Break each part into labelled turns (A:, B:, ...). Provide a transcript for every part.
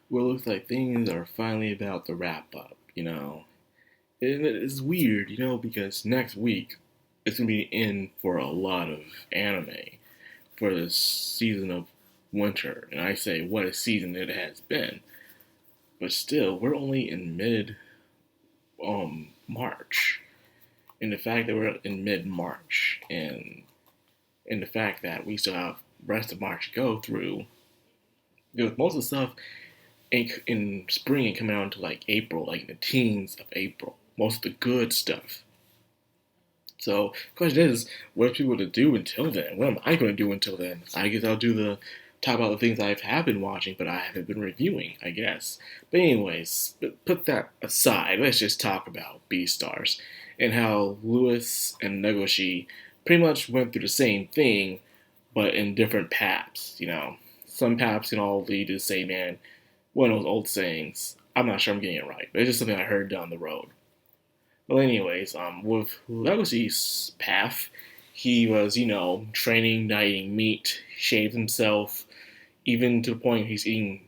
A: Well, it looks like things are finally about to wrap up, And it's weird, because next week it's going to be the end for a lot of anime for this season of winter. And I say, what a season it has been. But still, we're only in mid March. And the fact that we're in mid March and the fact that we still have the rest of March to go through, because most of the stuff in spring and coming out into like April, like the teens of April. Most of the good stuff. So the question is, what are people to do until then? What am I going to do until then? I guess I'll do the talk about the things I have been watching, but I haven't been reviewing. I guess. But anyways, put that aside. Let's just talk about Beastars and how Lewis and Negoshi pretty much went through the same thing, but in different paths. Some paths can all lead to the same end. One of those old sayings. I'm not sure I'm getting it right, but it's just something I heard down the road. Well, anyways, with Legoshi's path, he was, training, not eating meat, shaved himself, even to the point he's eating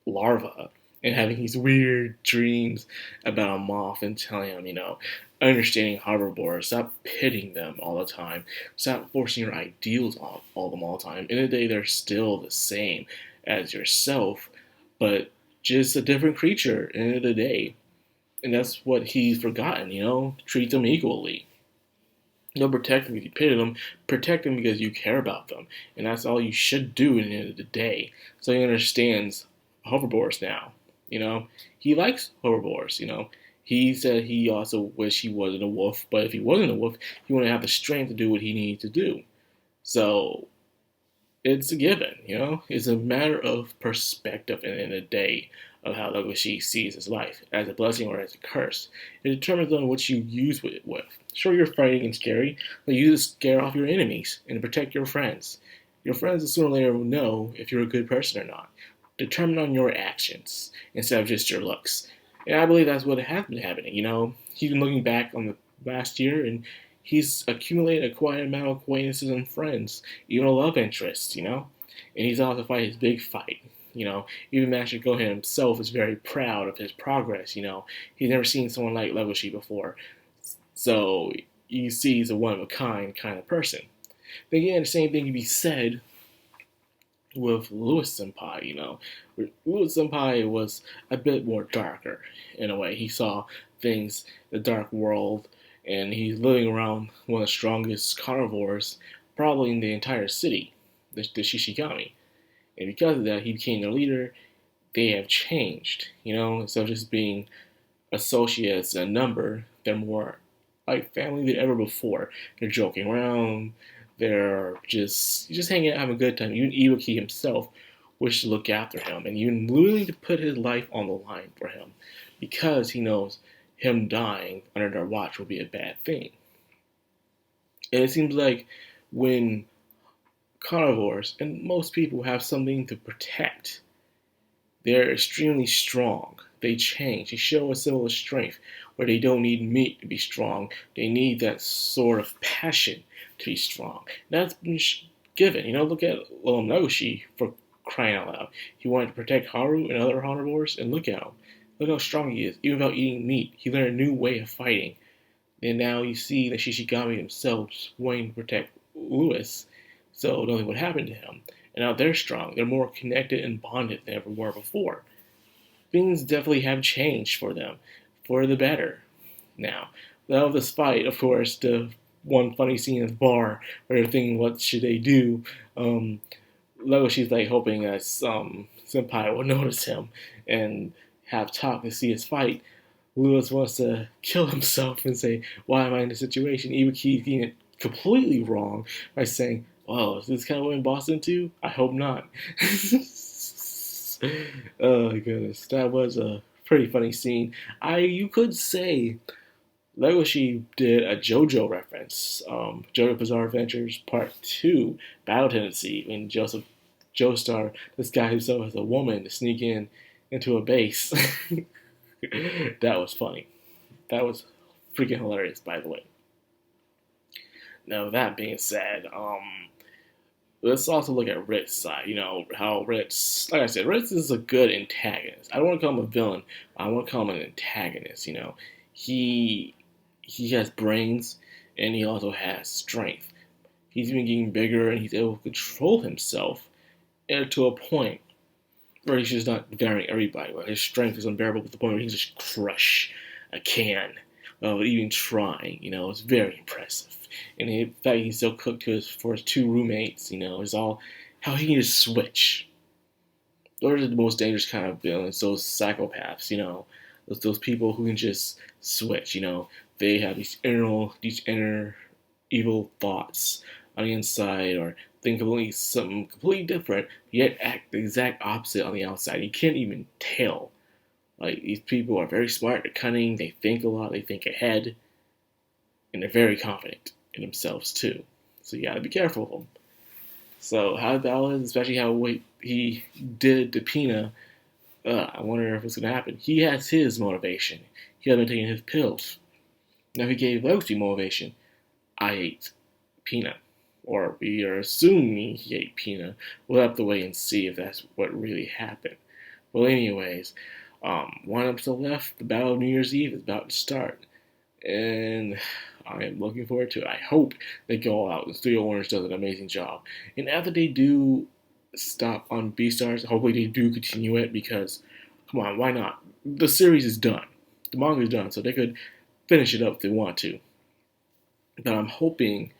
A: larvae and having these weird dreams about a moth and telling him, understanding hoverboards, stop pitting them all the time, stop forcing your ideals on all the time. In the day, they're still the same as yourself, but just a different creature in the end of the day. And that's what he's forgotten, treat them equally. Don't protect them because you pity them, protect them because you care about them. And that's all you should do in the end of the day. So he understands hoverboards now. He likes hoverboards, He said he also wished he wasn't a wolf, but if he wasn't a wolf, he wouldn't have the strength to do what he needed to do. So it's a given, It's a matter of perspective in the end of the day of how Legoshi sees his life, as a blessing or as a curse. It determines on what you use it with. Sure, you're fighting and scary, but you just scare off your enemies and protect your friends. Your friends will sooner or later know if you're a good person or not. Determined on your actions instead of just your looks. And I believe that's what has been happening, He's been looking back on the last year and he's accumulated a quite amount of acquaintances and friends, even a love interest, And he's about to fight his big fight. Even Master Gohan himself is very proud of his progress. He's never seen someone like Legoshi before, so you see he's a one of a kind of person. But again, the same thing can be said with Lewis Senpai. Lewis Senpai was a bit more darker in a way. He saw things, the dark world, and he's living around one of the strongest carnivores, probably in the entire city, the Shishigami. And because of that, he became their leader. They have changed, instead of just being associates and a number, they're more like family than ever before. They're joking around, they're just hanging out, having a good time. Even Iwaki himself wished to look after him, and even willing to put his life on the line for him, because he knows him dying under their watch will be a bad thing. And it seems like when carnivores and most people have something to protect, they're extremely strong. They change. They show a similar strength where they don't need meat to be strong. They need that sort of passion to be strong. That's been given. Look at Nagoshi for crying out loud. He wanted to protect Haru and other carnivores, and look at him. Look how strong he is. Even without eating meat, he learned a new way of fighting. And now you see that Shishigami himself wanting to protect Lewis, so nothing would happen to him. And now they're strong. They're more connected and bonded than ever were before. Things definitely have changed for them, for the better. Now, without this fight, of course, the one funny scene at the bar where they're thinking, what should they do? Legoshi's like hoping that some senpai will notice him and have talk to see his fight. Lewis wants to kill himself and say, why am I in this situation? Iwaki's getting it completely wrong by saying, well, is this kind of what I'm bossed into? I hope not. Oh goodness, that was a pretty funny scene. You could say Legoshi did a JoJo reference. JoJo Bizarre Adventures Part 2, Battle Tendency, when Joseph Joestar disguised himself as a woman to sneak into a base. That was funny. That was freaking hilarious, by the way. Now, that being said, let's also look at Ritz's side. You know, how Ritz, like I said, Ritz is a good antagonist. I don't want to call him a villain. I want to call him an antagonist. You know, he he has brains and he also has strength. He's been getting bigger and he's able to control himself to a point where he's just not varying everybody. Where his strength is unbearable to the point where he can just crush a can without even trying. You know, it's very impressive. And the fact he's so cooked to for his two roommates, you know, is all how he can just switch. Those are the most dangerous kind of villains. Those psychopaths, you know, those people who can just switch. You know, they have these inner evil thoughts on the inside, or think completely something completely different, yet act the exact opposite on the outside. You can't even tell. Like these people are very smart, they're cunning, they think a lot, they think ahead, and they're very confident in themselves too. So you gotta be careful of them. So how that is, especially how what he did to Pina, I wonder if it's gonna happen. He has his motivation. He has been taking his pills. Now he gave Loki motivation. I ate Pina. Or we are assuming he ate Pina. We'll have to wait and see if that's what really happened. Well, anyways, one episode left. The Battle of New Year's Eve is about to start. And I am looking forward to it. I hope they go all out. And Studio Orange does an amazing job. And after they do stop on Beastars, hopefully they do continue it because, come on, why not? The series is done. The manga is done, so they could finish it up if they want to. But I'm hoping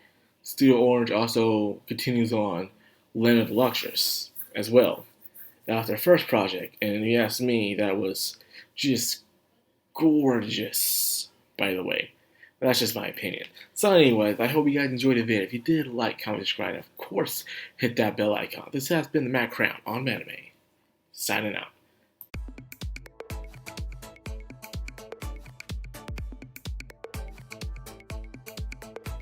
A: Steel Orange also continues on Land of the Luxurious as well. That was their first project, and if you ask me, that was just gorgeous, by the way. That's just my opinion. So anyways, I hope you guys enjoyed the video. If you did, like, comment, subscribe, and of course, hit that bell icon. This has been the Matt Crown on Manime. Signing out.